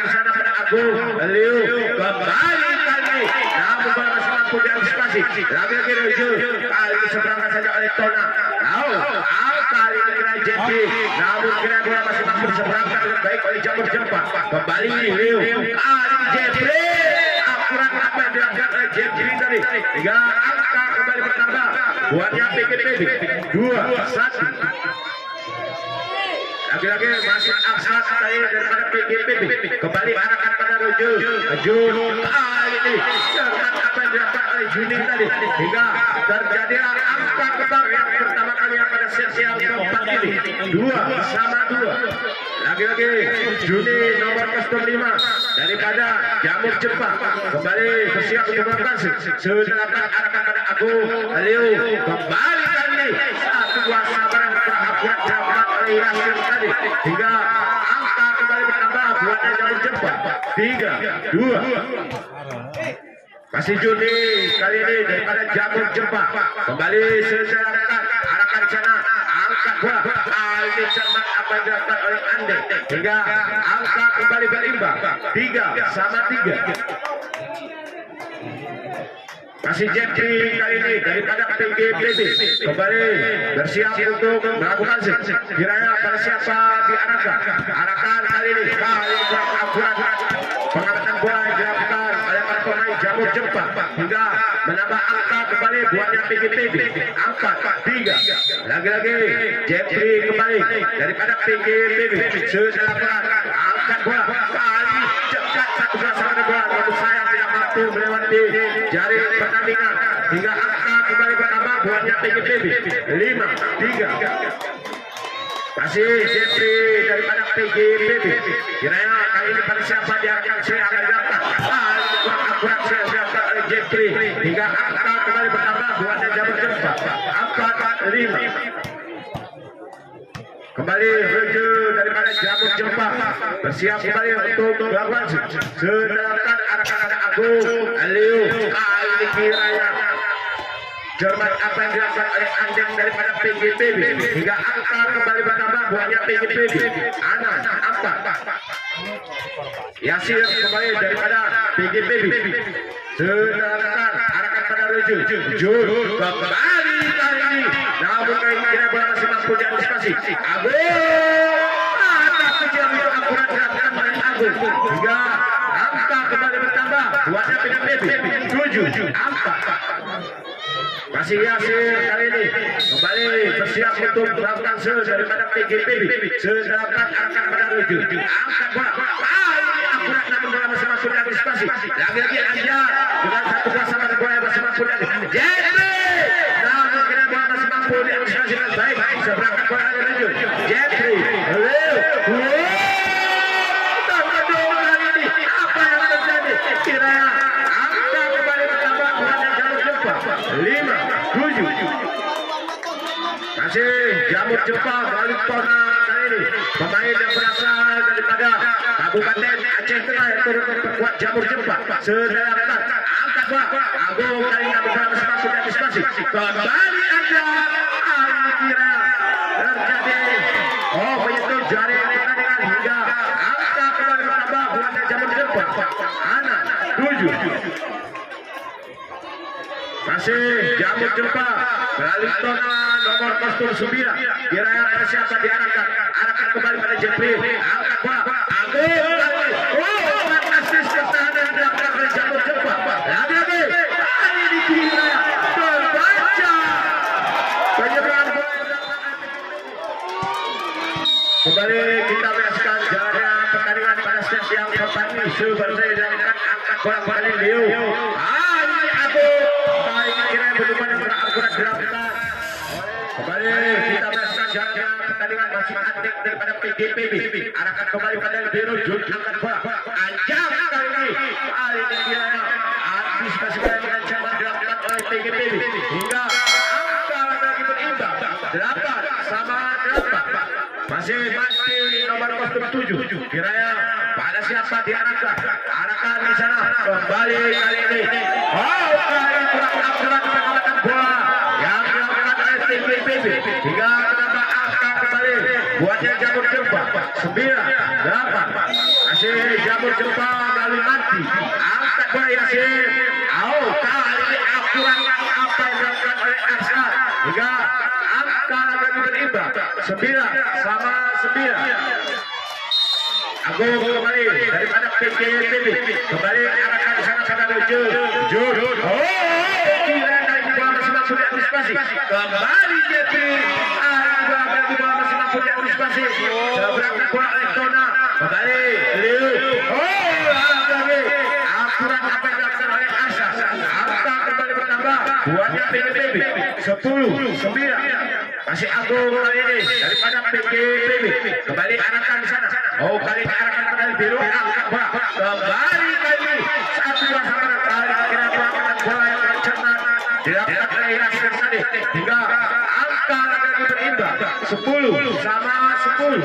sana pada Agung Leo kembali kali namun bola masih mampu diantisipasi. Lagi-lagi Jun kali ini seberangkat saja oleh Tona. Kali ini kira JP namun kira bola masih mampu diseberangkan dengan baik oleh Jamur Jepang. Kembali Leo kali JP akurat apa yang dilakukan oleh JP tadi hingga angka kembali bertambah buatnya PGPB 2-1. Lagi-lagi masih aksat kali daripada PGPB kembali arahkan pada Rojo kali ini dengan apa yang dilakukan oleh Juni tadi hingga terjadi angka kembali yang pertama kali pada sesi yang keempat ini 2-2. Lagi-lagi Juni nomor kostum 5 daripada Jamur Jepang kembali bersiap untuk melakukan sedangkan arahkan pada Agung Leo kembali kali satu kuasa barang terakurat dilakukan oleh Rasul tadi hingga angka kembali bertambah buatnya Jamur Jepang 3-2. Masih Juni kali ini daripada Jamur Jepang kembali sedangkan arahkan sana angkat bola kali cermat apa yang dilakukan oleh Ande hingga angka kembali berimbang 3-3. Masih Jeffrey kali ini daripada PGPB kembali bersiap untuk melakukan kiranya pada siapa diarahkan kali ini kurang akurat pengamatan bola yang dilakukan oleh para pemain Jamur Jepang hingga menambah angka kembali buatnya PGPB 4-3. Lagi-lagi Jeffrey kembali daripada PGPB sedangkan angkat bola kali cekat satu bola sama bola namun sayang tidak mampu melewati jaring pertandingan hingga angka kembali bertambah buatnya PGPB 5-3. Masih Jeffrey daripada PGPB kiranya kali ini pada siapa diarahkan saya akan dilakukan kurang akurat saya dilakukan oleh Jeffrey hingga angka kembali bertambah buatnya Jamur Jepang 4-5. Kembali Rojo daripada Jamur Jepang bersiap kembali untuk melakukan sedangkan arahkan ada Agung Leo kali ini kiranya cermat apa yang dilakukan oleh Andeng daripada PGPB hingga angka kembali bertambah buatnya PGPB 6-4. Yasir kembali daripada PGPB sedangkan arahkan pada Rojo Jun kembali kali ini namun kali ini kira bola masih mampu diantisipasi Agung atas kejam itu akurat dilakukan oleh Agung hingga angka kembali bertambah buatnya PGPB 7-4. Masih Yasir kali ini kembali bersiap untuk melakukan daripada PGPB sedangkan arahkan pada Rojo angkat bola kali ini akurat namun bola masih mampu diantisipasi lagi-lagi Anja dengan satu kuasa pada bola yang masih mampu diantisipasi namun kira bola masih mampu diantisipasi dengan baik seberangkat bola ada Rojo Jeffrey kali ini apa yang terjadi kiranya angka kembali bertambah buatnya 7. Masih Jamur Jepang melalui Tona kali ini. Pemain yang berasal daripada Kabupaten Aceh Tengah yang turut memperkuat Jamur Jepang. Sedangkan angkat bola Agung kali ini bola masing-masing antisipasi. Kembali anda kira terjadi. Oh menyentuh jaring pertandingan hingga angka kembali bertambah buatnya Jamur Jepang. Anak 7. Masih Jamur Jepang melalui Tona nomor kostum 9. Kira-kira siapa diarahkan? Arahkan kembali pada Jepri. Angkat bola. Agung kali. Oh, asis pertahanan dilakukan oleh Jamur Jepang. Lagi-lagi. Kali ini kira terbaca. Penyerangan bola. Kembali kita menyaksikan jalannya pertandingan pada sesi yang keempat ini. Seperti dilakukan angkat bola kembali Leo. Ini Agung. Kira berdepan yang akurat dilakukan. Kembali kita menyaksikan jalannya pertandingan masih antik daripada PGPB. Arahkan kembali pada Biru Jun angkat bola. Anjam kali ini. Kali ini dia antisipasi dengan ancaman dilakukan oleh PGPB hingga angka lagi berimbang 8-8. Masih nomor kostum 7. Kiranya pada siapa diarahkan? Arahkan di sana. Kembali kali ini. Oh, kali kurang akurat menggunakan bola yang dilakukan oleh PGPB hingga menambah angka kembali buatnya Jamur Jepang 9-8. Masih Jamur Jepang melalui Nanti angkat bola Yasin. Oh, kali ini akurat apa yang dilakukan oleh Arslan hingga angka lagi berimbang 9-9. Agung kembali daripada PGPB kembali arahkan di sana pada Jun. Oh, kira dari bola masing-masing antisipasi. Kembali Jepri. Dari bola masing-masing antisipasi. Berangkat bola oleh Tona. Kembali Liu. Oh, lagi akurat apa yang dilakukan oleh Arsa. Angka kembali bertambah. Buatnya PGPB 10-9. Masih Agung kali ini daripada PGPB kembali arahkan di sana. Oh, kali ini arahkan kembali Biru angkat bola. Kembali kali ini 1-2 kali kira pelanggaran bola yang cermat dilakukan oleh Yasin tadi hingga angka lagi berimbang 10-10.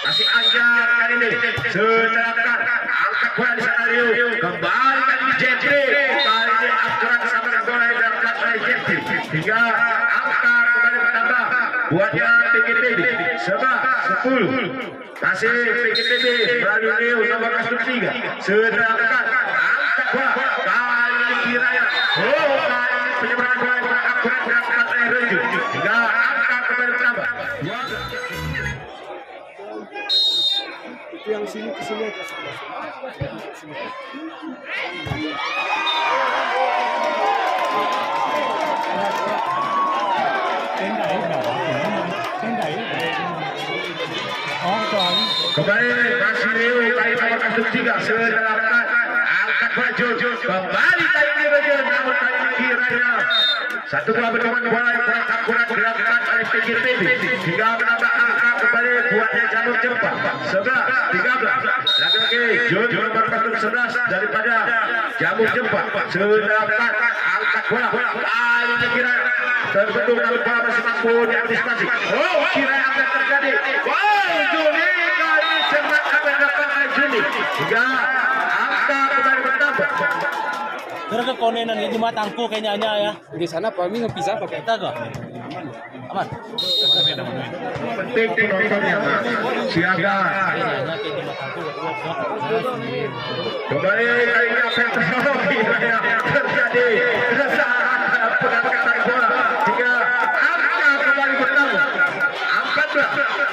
Masih Anjar kali ini sedangkan angkat bola di sana Liu. Kembali kali ini Jepri. Kali ini akurat sama dengan bola yang dilakukan oleh Jepri hingga angka kembali bertambah buatnya PGPB 11-10. Masih PGPB melalui Liu nomor 3. Sedangkan angkat bola kali ini kiranya. Oh, kali ini penyeberangan bola yang akurat dilakukan oleh Reju hingga angka kembali bertambah. Itu yang sini ke sini aja. Kembali masih Liu kali nomor kasus 3 sedangkan angkat baju kembali kali ini Reju namun kali ini kiranya satu bola berteman bola yang kurang akurat dilakukan oleh PGPB hingga menambah angka kembali buatnya Jamur Jepang 11-13. Lagi-lagi Jun nomor kasus 11 daripada Jamur Jepang sedangkan angkat bola kali ini kiranya terbentuk namun bola masih mampu diantisipasi. Oh, kiranya apa yang terjadi? Wow, Juni kali ini cermat apa yang dilakukan oleh Juni hingga angka kembali bertambah. Gara-gara konenan di matangku kayaknya ya. Di sana kami ngepisah pakai Kita gak? Aman. Penting penontonnya siaga. Kembali kali ini apa yang terjadi? Keresahan pengangkatan bola hingga angka kembali bertambah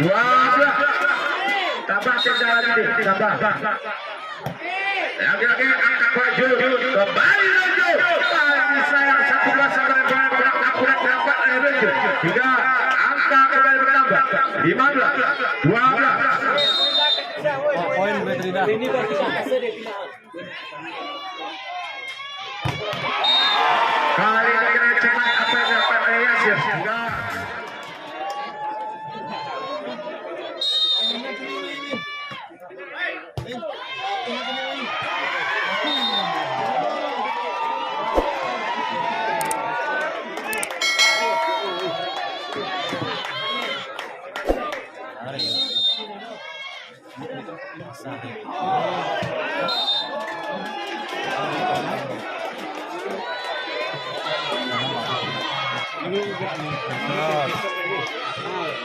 14-12. Tambah cendawan ini tambah. Lagi-lagi angkat baju kembali Reju. Kali sayang 1-2 sama bola kurang akurat dilakukan oleh Reju hingga angka kembali bertambah 15-12. Poin Betrina. Ini Kali ini kira cepat apa yang dilakukan oleh Yasir hingga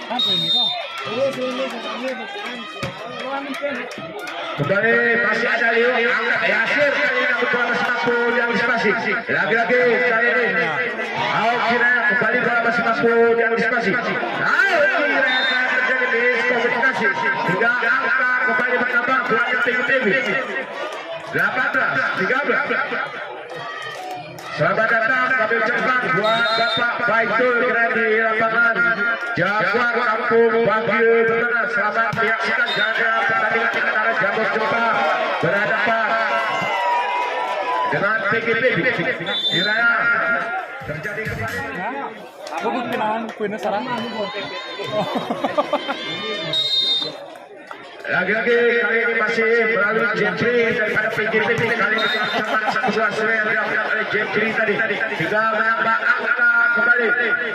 Apa ini kok? Kembali masih ada Leo angkat Yasir kali ini bola masih mampu di antisipasi. Lagi-lagi kali ini. Kira kembali bola masih mampu di antisipasi. Kira saat terjadi miskomunikasi hingga angka kembali bertambah buatnya tim 18, 13. Selamat datang kami ucapkan buat Bapak Baitul di lapangan Jaguar Kampung Bagio Betana. Selamat menyaksikan jaga pertandingan antara Jamur Jepang berhadapan dengan PGP Hiraya. Terjadi kembali. Aku kenalan punya sarang. Lagi-lagi kali ini masih melalui Jeffrey daripada PGP. Kali ini ancaman satu sesuai yang dilakukan oleh Jeffrey tadi juga menambah angka kembali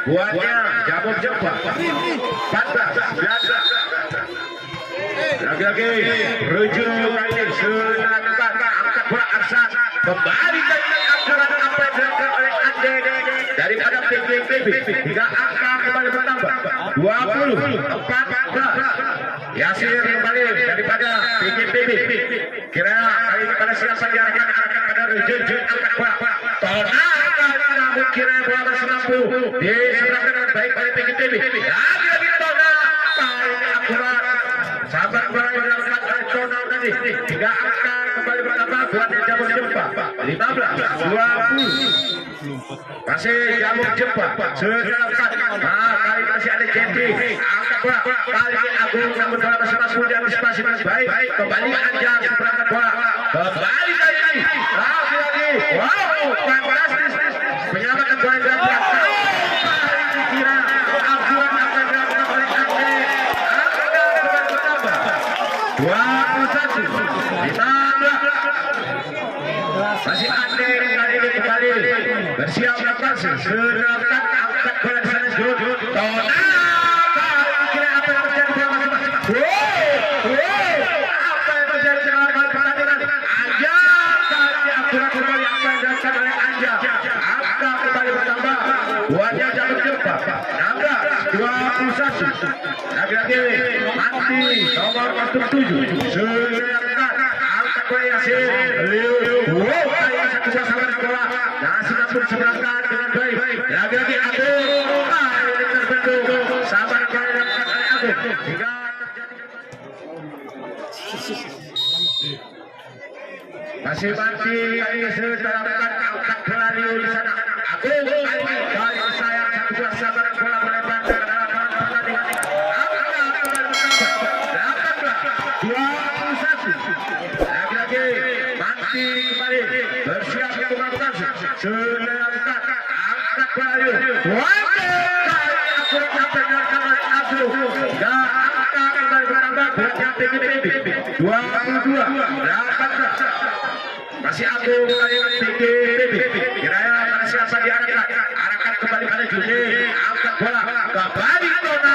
buatnya Jamur Jepang 14, 19. Lagi-lagi Ruju kali ini sudah angkat bola Arsan kembali dari anggaran apa yang dilakukan oleh Ande daripada PGP hingga angka kembali bertambah 20, 14. Yasir kembali daripada PGP. Kira kali ini pada siapa diarahkan pada Ruju angkat bola. Tona namun kira bola masih mampu diserahkan dengan baik oleh PGP. Lagi-lagi Tona paling akurat. Sahabat bola yang dilakukan oleh Tona tadi hingga angka kembali bertambah buatnya Jamur Jepang 15, 20. Masih Jamur Jepang sedalam kali masih ada Jeffrey angkat bola kali ini Agung namun bola masih masuk di antisipasi masih baik kembali Anjar seberangkat bola kembali kali ini lagi fantastis menyelamatkan bola dari belakang kali ini kira Agung akan dilakukan oleh Ande angkat kembali bertambah 21, 15. Masih Ande kali ini kembali bersiap melakukan sedangkan angkat bola di sana Tona kira apa yang terjadi bola masih apa yang terjadi dalam pertandingan Anja kali ini akurat kembali apa yang dilakukan oleh Anja angka kembali bertambah buatnya Jamur Jepang 16, 21. Lagi-lagi Mati nomor 47 sedangkan angkat bola Yasir kali ini satu sama dengan bola masih mampu seberangkat dengan baik. Lagi-lagi Agung kali ini terbentuk sabar kali dilakukan oleh Agung hingga masih Mati kali ini sedang angkat bola Rio di sana. Agung kali ini sayang satu sabar bola melebar ke dalam pertandingan. Angka kembali bertambah 18, 21. Lagi-lagi Mati kembali bersiap untuk melakukan sedangkan angkat bola Rio. Kali akurat apa yang dilakukan oleh Agung dan angka kembali bertambah buatnya PGP 22, 18. Masih Agung kali ini PGP. Kiranya pada siapa diarahkan kembali pada Juni angkat bola kembali Tona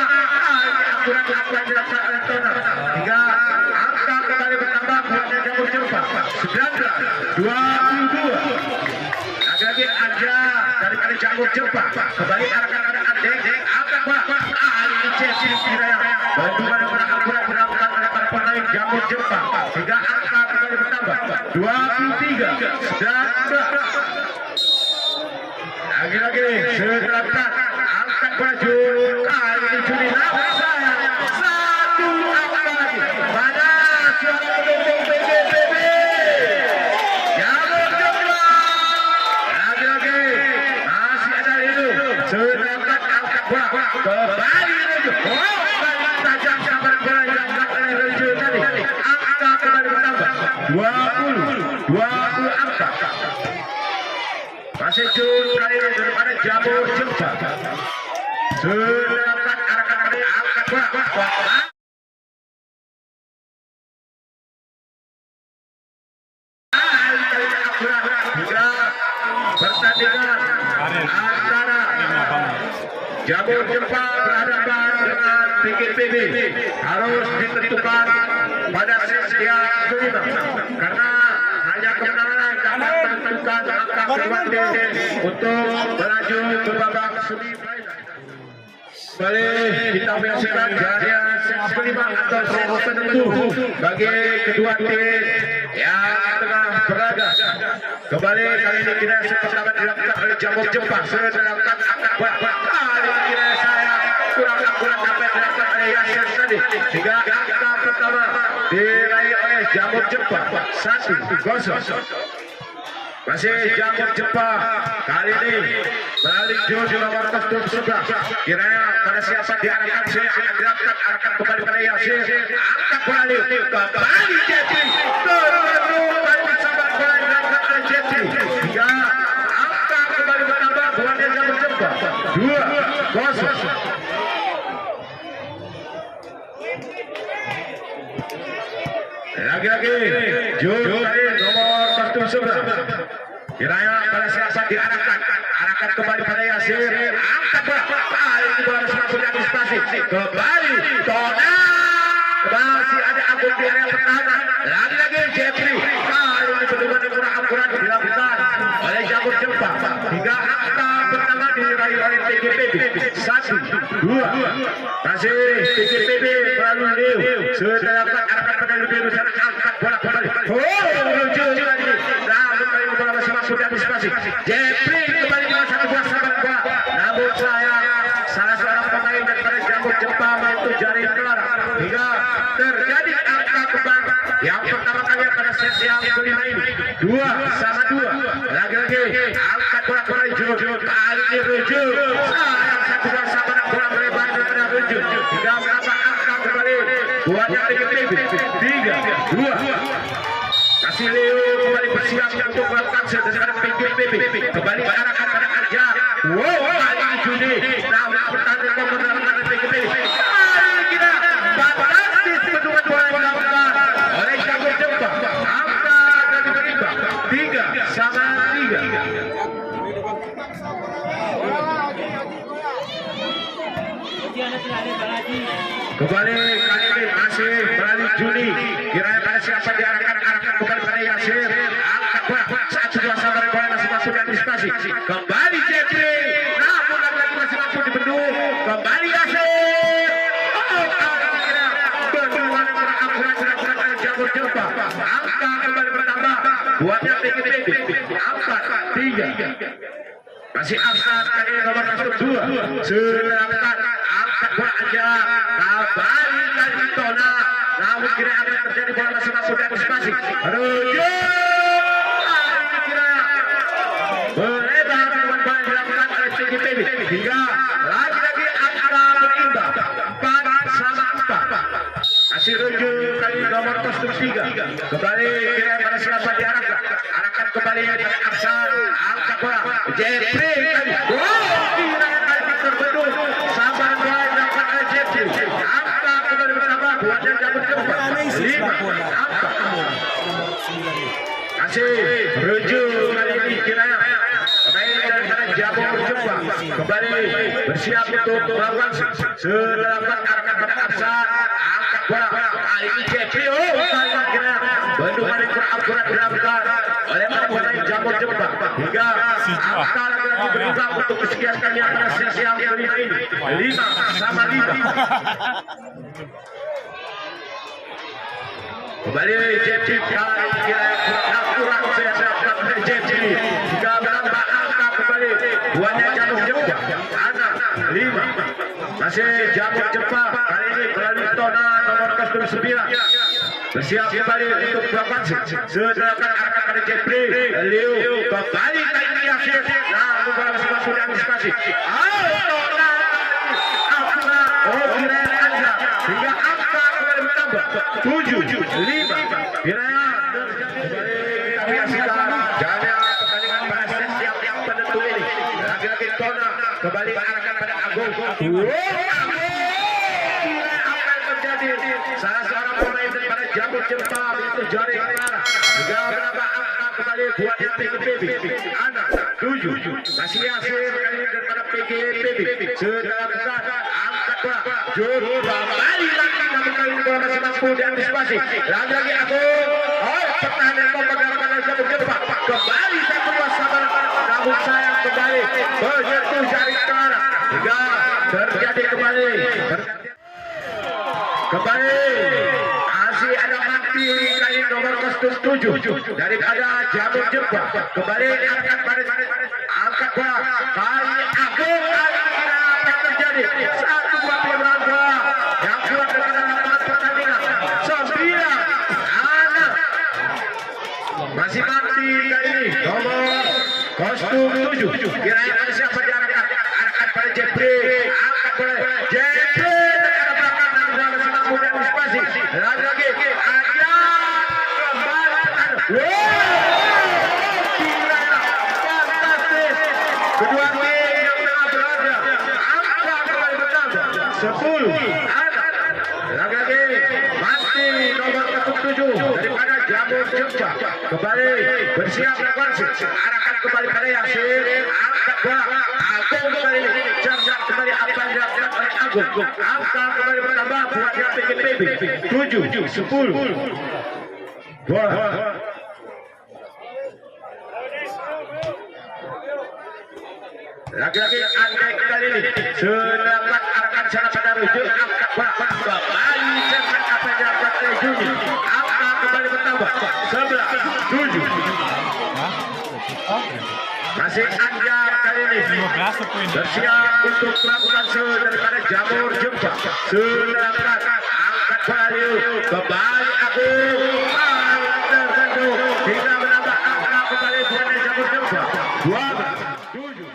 akurat apa yang dilakukan oleh Tona hingga angka kembali bertambah buatnya Jamur Jepang 19, 22. Lagi-lagi Anja daripada Jamur Jepang kembali arahkan pada Ande angkat bola kali ini Jesse Kiranya bantuan yang akurat dilakukan oleh para pemain Jamur Jepang hingga angka kembali bertambah 23, 19. Lagi-lagi sedangkan angkat baju kali ini Juni sayang satu angka lagi pada suara pendukung PGP Jamur Jepang. Lagi-lagi masih ada itu sedangkan angkat bola kembali menuju kali tajam sabar bola yang diangkat oleh Reju tadi angka kembali bertambah 20, 20 angka. Masih Jun kali ini daripada Jamur Jepang sedangkan arahkan pada angkat bola hingga pertandingan antara Jamur Jepang berhadapan dengan PGP harus ditentukan pada sesi yang kelima karena hanya kemenangan dapat menentukan angka keduanya untuk melaju ke babak semifinal. Boleh kita menyaksikan jalannya sesi kelima atau sesi penentu bagi kedua tim yang tengah berlaga. Kembali kali ini kita pertama dilakukan oleh Jamur Jepang sedangkan kali ini kira saya kurang akurat apa yang dilakukan oleh Yasir tadi sehingga angka pertama diraih oleh Jamur Jepang 1-0. Masih Jamur Jepang kali ini melalui jurus nomor 11. Kiranya pada siapa diarahkan saya akan dilakukan arahkan kembali pada Yasir. Angkat kembali Jeffrey. Kembali sahabat bola dilakukan oleh Jeffrey. Hingga angka kembali bertambah buatnya Jamur Jepang 2-0. Lagi-lagi jurus dari nomor 11. Kiranya pada siapa diarahkan kembali pada Yasir. Angkat bola kali ini bola masuk antisipasi kembali Tona masih ada Agung di area pertahanan. Lagi-lagi Jeffrey kali ini pertemuan yang kurang akurat dilakukan oleh Jamur Jepang hingga angka pertama diraih oleh PGPB 1-2. Masih PGPB melalui Leo setelah arahkan pada lebih besar angkat bola kembali menuju lagi namun kali ini bola masih masuk di antisipasi Jeffrey kembali dengan satu buah sahabat bola namun salah seorang pemain daripada Jamur Jepang itu jari kelar hingga terjadi angka kembang yang pertama kali pada sesi yang kelima ini 2-2. Lagi-lagi angkat bola kembali Jojo kali ini Jojo sayang satu buah sahabat bola melebar daripada Jojo hingga menambah angka kembali buatnya PGPB 3-2. Masih Leo kembali bersiap untuk melakukan sedangkan PGPB kembali diarahkan pada Arja. Kali ini Juni namun pertandingan memenangkan PGPB. Kali kita fantastis bendungan bola yang dilakukan oleh Jamur Jepang. Angka dan berimbang 3-3. Kembali kali ini masih melalui Juni. Kiranya pada siapa diarahkan kembali pada Yasir. Angkat bola 1-2 sabar bola masih masuk dan antisipasi. Kembali Jeffrey. Namun lagi masih masuk di bendung. Kembali Yasir. Bendungan yang berakurat dilakukan oleh Jamur Jepang. Angka kembali bertambah. Buatnya PGPB 4-3. Masih Afsan kali ini nomor 2. Sedangkan angkat bola aja kembali kali Tona namun kira akan terjadi bola masih masuk di antisipasi Rojo kali ini kira melebar dengan bola dilakukan oleh PGPB hingga lagi-lagi angka berimbang 4-4. Masih Rojo kali nomor 3 kembali kira pada siapa diarahkan kembali pada Afsan angkat bola Jeffrey kali kira kali terbendung sabar bola dilakukan oleh Jeffrey angka kembali bertambah buatnya Jamur Jepang 5 masih Rojo kali ini kiranya main daripada Jamur Jepang kembali bersiap untuk melakukan sedangkan arahkan pada Afsan angkat bola kali ini Jeffrey sayang kira bendungan yang kurang akurat dilakukan oleh para pemain Jamur Jepang hingga angka lagi berimbang untuk kesekian kali pada sesi yang kelima ini 5-5. Kembali Jeffrey kali kira kurang akurat saya dapat oleh Jeffrey hingga menambah angka kembali buatnya Jamur Jepang 6-5. Masih Jamur Jepang kali ini melalui Tona nomor 9 bersiap kembali untuk melakukan sedangkan arahkan pada Jeffrey Leo kembali kali ini Yasir namun bola masih masuk di antisipasi Tona kira Anja hingga angka kembali bertambah 7-5. Kiranya kembali kita menyaksikan jalannya pertandingan pada sesi yang penentu ini lagi-lagi Tona kembali arahkan pada Agung. Salah seorang pemain daripada Jamur Jepang itu jari kelar juga menambah angka kembali buatnya PGPB 6-7. Masih Yasir kali ini daripada PGPB setelah besar angkat bola juru kembali lagi namun kali ini bola masih mampu diantisipasi lagi-lagi Agung pertahanan memegang pada Jamur Jepang kembali kembali. Kembali masih ada mati kali nomor 7 daripada Jamur Jepang. Kembali angkat pada angkat bola kali Agung kali ini apa yang terjadi? Satu buah pelanggaran bola yang keluar dari lapangan pertandingan. 9 masih mati kali ini nomor kostum 7. Kira-kira siapa di angkat pada Jeffrey. Angkat bola Jeffrey. Lagi ada kembali fantastis kedua tim yang tengah berada angka kembali bertambah 10 lagi mati nomor 7 daripada Jamur Jepang kembali bersiap melakukan arahkan kembali pada Yasin angkat bola Agung kembali jam-jam kembali apa yang dilakukan oleh Agung angka kembali bertambah buat yang PGPB 7-10 bola lagi-lagi andai kali ini sedapat arahkan sana pada rujuk angkat bola kembali jangan apa yang dilakukan oleh Juni angka kembali bertambah 11-7 masih Anjar kali ini 15 poin. bersiap untuk melakukan shoot daripada Jamur Jepang. Sedangkan angkat balik kembali Agung tersentuh hingga menambah angka kembali buatnya Jamur Jepang 12-7.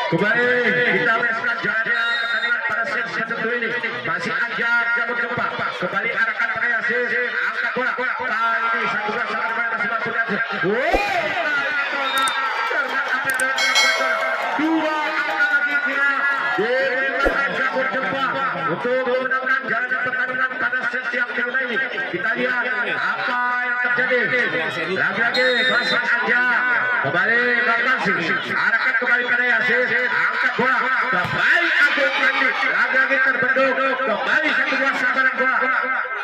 Kembali kita melihat jalannya pertandingan pada set tertentu ini masih Anjar Jamur Jepang kembali arahkan pada Yasin angkat bola kali ini 1-2 sama dengan masih mampu diatur. Dua angka lagi kira diberikan Jamur Jepang untuk memenangkan jalan pertandingan pada setiap minggu ini. Kita lihat apa yang terjadi. Lagi-lagi masih saja kembali Bakasi arahkan kembali pada Yasin angkat bola kembali Agung lagi terbentuk kembali 1-2 sambaran bola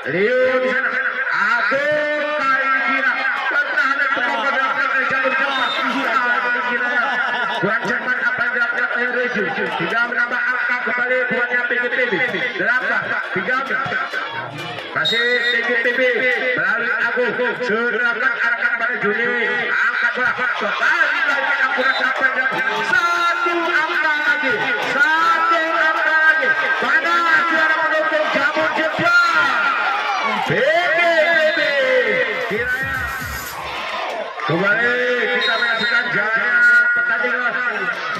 Leo di sana Agung kali kira pertahanan pertahanan dari Jamur Jepang kurang cepat apa yang dilakukan oleh Reju hingga menambah angka kembali buatnya PGPB 8-13 masih PGPB melalui Agung sedangkan arahkan pada Juni angkat bola kembali lagi akurat apa yang dilakukan satu angka lagi pada juara mendukung Jamur Jepang PGPB kiranya kembali kita menyaksikan jalannya pertandingan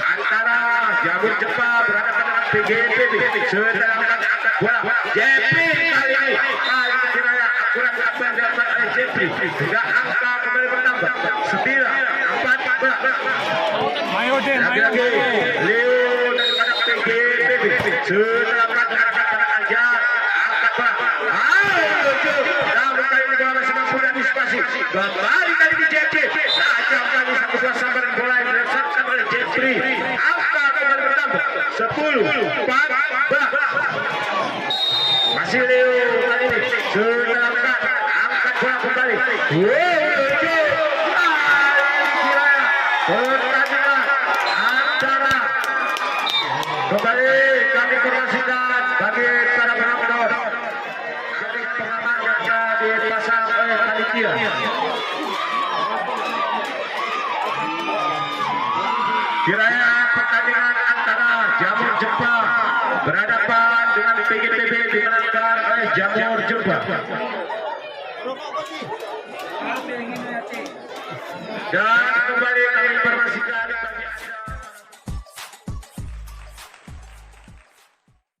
antara Jamur Jepang berhadapan dengan PGPB sedangkan angkat bola Jeffrey kali ini kiranya akurat apa yang dilakukan oleh Jeffrey hingga angka kembali bertambah 9-14 lagi-lagi Leo daripada PGPB sedangkan arahkan pada Anjar angkat bola namun kali ini bola masih mampu diantisipasi kembali kali ini Jeffrey tajam kali 1-2 sambaran bola yang dilaksanakan oleh Jeffrey angka kembali bertambah 10-14 masih Leo kali ini sedangkan angkat bola kembali pertandingan antara kembali kami informasikan bagi para penonton dari pengamat yang telah dipasang oleh panitia kiranya pertandingan antara Jamur Jepang berhadapan dengan PGPB dimenangkan oleh Jamur Jepang dan kembali kami informasikan